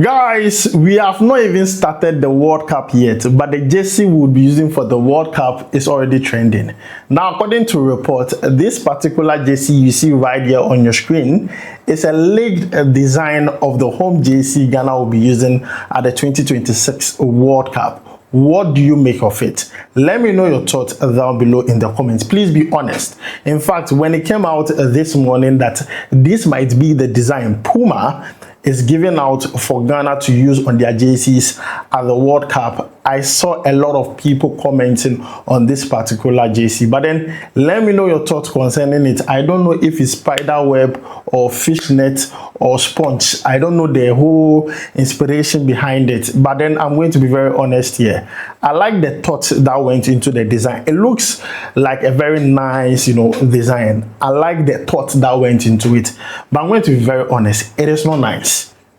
Guys, we have not even started the World Cup yet, but the jersey we'll be using for the World Cup is already trending. Now, according to report, this particular jersey you see right here on your screen is a leaked design of the home jersey Ghana will be using at the 2026 World Cup. What do you make of it? Let me know your thoughts down below in the comments. Please be honest. In fact, when it came out this morning that this might be the design Puma is given out for Ghana to use on their jerseys at the World Cup, I saw a lot of people commenting on this particular jersey. But then let me know your thoughts concerning it. I don't know if it's spider web or fishnet or sponge. I don't know the whole inspiration behind it. But then I'm going to be very honest here. I like the thoughts that went into the design. It looks like a very nice, design. I like the thoughts that went into it. But I'm going to be very honest. It is not nice.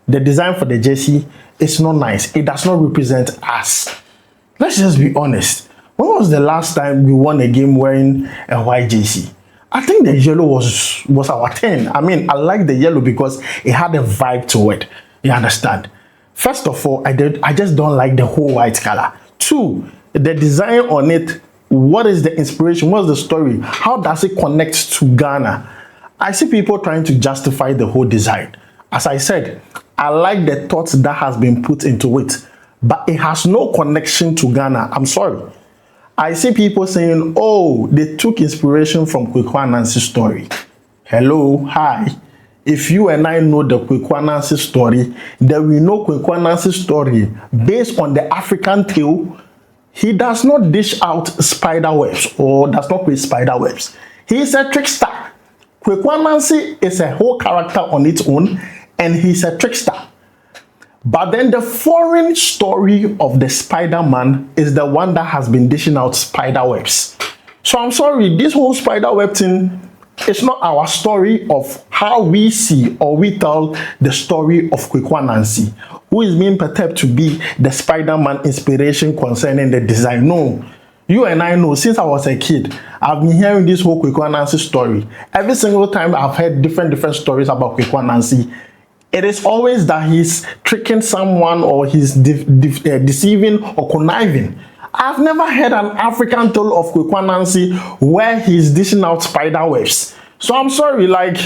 The design for the jersey is not nice. It does not represent us. Let's just be honest. When was the last time we won a game wearing a white jersey? I think the yellow was our turn. I mean, I like the yellow because it had a vibe to it. You understand? First of all, I just don't like the whole white color. Two, the design on it. What is the inspiration? What's the story? How does it connect to Ghana? I see people trying to justify the whole design. As I said, I like the thoughts that has been put into it, but it has no connection to Ghana. I'm sorry. I see people saying, oh, they took inspiration from Kwekwa Nancy's story. Hello, hi. If you and I know the Kwekwa Nancy story, then we know Kwekwa Nancy's story based on the African tale. He does not dish out spider webs or does not create spider webs. He is a trickster. Kwekwa Nancy is a whole character on its own, and he's a trickster. But then the foreign story of the Spider-Man is the one that has been dishing out spider webs. So I'm sorry, this whole spider web thing is not our story of how we see or we tell the story of Kwekwa Nancy, who is being perceived to be the Spider-Man inspiration concerning the design. No. You and I know, since I was a kid, I've been hearing this whole Kwekwa Nancy story. Every single time I've heard different stories about Kwekwa Nancy, it is always that he's tricking someone or he's deceiving or conniving. I've never heard an African tale of Kwekwa Nancy where he's dishing out spider webs. So I'm sorry, like,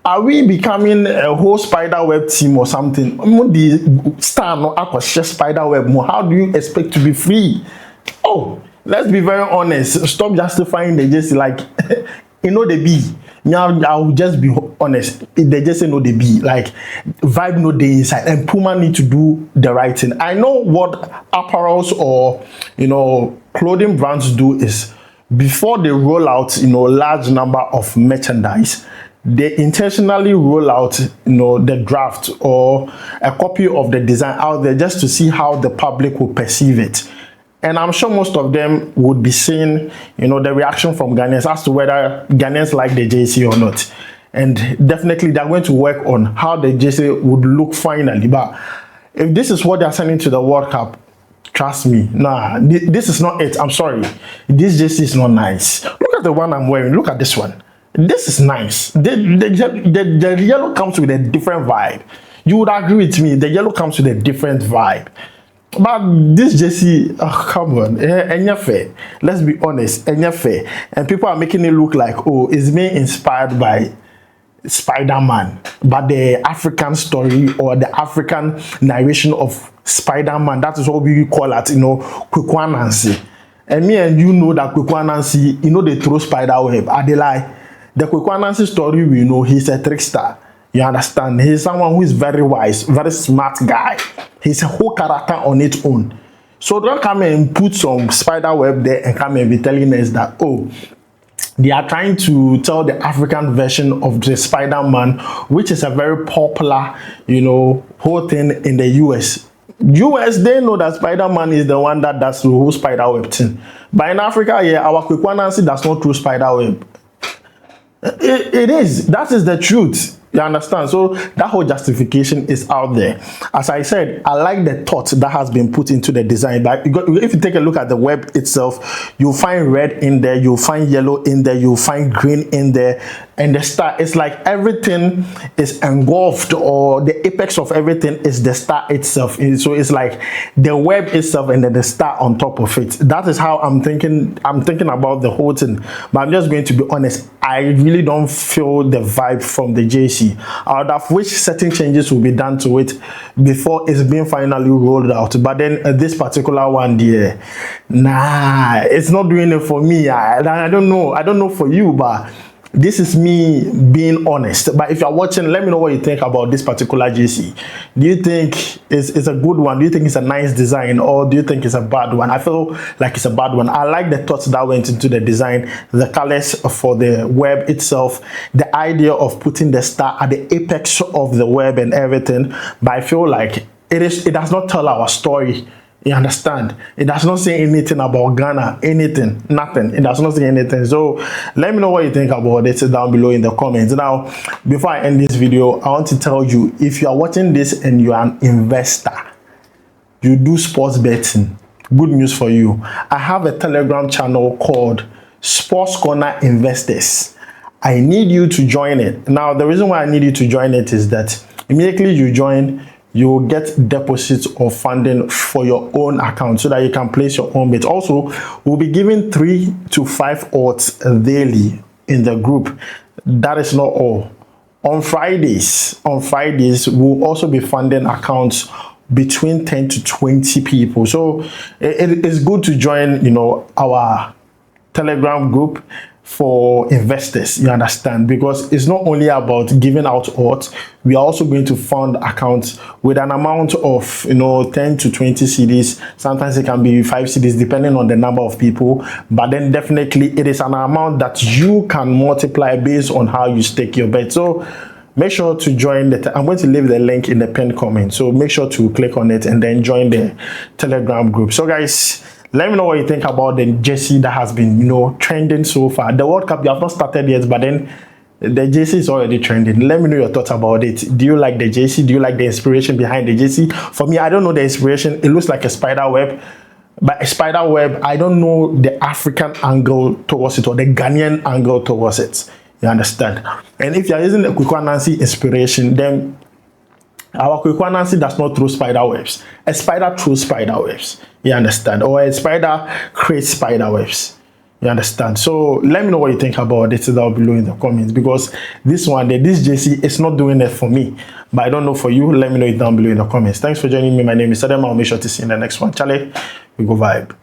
are we becoming a whole spider web team or something? The star no akoshe spider web. How do you expect to be free? Oh, let's be very honest. Stop justifying the jersey like the B. Now I'll just be honest. They just say no the B. Like vibe no the inside. And Puma need to do the right thing. I know what apparels or clothing brands do is before they roll out large number of merchandise, they intentionally roll out the draft or a copy of the design out there just to see how the public will perceive it. And I'm sure most of them would be seeing, the reaction from Ghanaians as to whether Ghanaians like the jersey or not. And definitely they're going to work on how the jersey would look finally. But if this is what they're sending to the World Cup, trust me, nah, this is not it. I'm sorry. This jersey is not nice. Look at the one I'm wearing. Look at this one. This is nice. The yellow comes with a different vibe. You would agree with me. The yellow comes with a different vibe. But this jersey, oh, come on, fair. Let's be honest, fair. And people are making it look like, oh, it's being inspired by Spider-Man. But the African story or the African narration of Spider-Man, that is what we call it, Kwekwa Nancy. And me and you know that Kwekwa Nancy, they throw spider web. Are they lie? The Kwekwa Nancy story, we know he's a trickster. You understand? He's someone who is very wise, very smart guy. He's a whole character on its own. So don't come and put some spider web there and come and be telling us that, oh, they are trying to tell the African version of the Spider-Man, which is a very popular, whole thing in the US. They know that Spider-Man is the one that does the whole spider web thing. But in Africa, yeah, our Kwekwa Nancy does not do spider web. It is. That is the truth. You understand? So that whole justification is out there. As I said, I like the thought that has been put into the design. But if you take a look at the web itself, you'll find red in there, you'll find yellow in there, you'll find green in there, and the star. It's like everything is engulfed, or the apex of everything is the star itself. And so it's like the web itself and then the star on top of it. That is how I'm thinking. I'm thinking about the whole thing. But I'm just going to be honest. I really don't feel the vibe from the JC. I would have wished certain changes will be done to it before it's being finally rolled out. But then this particular one, there, nah, it's not doing it for me. I don't know. I don't know for you, but this is me being honest. But if you're watching, let me know what you think about this particular JC. Do you think it's a good one? Do you think it's a nice design, or do you think it's a bad one? I feel like it's a bad one. I like the thoughts that went into the design, the colors for the web itself, the idea of putting the star at the apex of the web and everything. But I feel like it does not tell our story. You understand? It does not say anything about Ghana, anything, nothing. It does not say anything. So let me know what you think about it down below in the comments. Now, before I end this video, I want to tell you, if you are watching this and you are an investor, you do sports betting, good news for you. I have a Telegram channel called Sports Corner Investors. I need you to join it. Now, the reason why I need you to join it is that immediately you join, you will get deposits of funding for your own account so that you can place your own bets. Also, we'll be giving 3 to 5 odds daily in the group. That is not all. On Fridays, we'll also be funding accounts between 10 to 20 people. So it is good to join, our Telegram group for investors, you understand, because it's not only about giving out odds. We are also going to fund accounts with an amount of 10 to 20 CDs. Sometimes it can be 5 CDs depending on the number of people, but then definitely it is an amount that you can multiply based on how you stake your bet. So make sure to join I'm going to leave the link in the pinned comment, so make sure to click on it and then join the Telegram group. So guys, let me know what you think about the JC that has been, trending so far. The World Cup, you have not started yet, but then the JC is already trending. Let me know your thoughts about it. Do you like the JC? Do you like the inspiration behind the JC? For me, I don't know the inspiration. It looks like a spider web. But a spider web, I don't know the African angle towards it or the Ghanaian angle towards it. You understand? And if you're using the Kwekwa Nancy inspiration, then our Kwekwa Nancy does not throw spider webs. A spider throws spider webs. You understand? Or a spider creates spider webs. You understand? So let me know what you think about it down below in the comments, because this JC is not doing it for me. But I don't know for you. Let me know it down below in the comments. Thanks for joining me. My name is Adam. I'll make sure to see you in the next one. Charlie, we go vibe.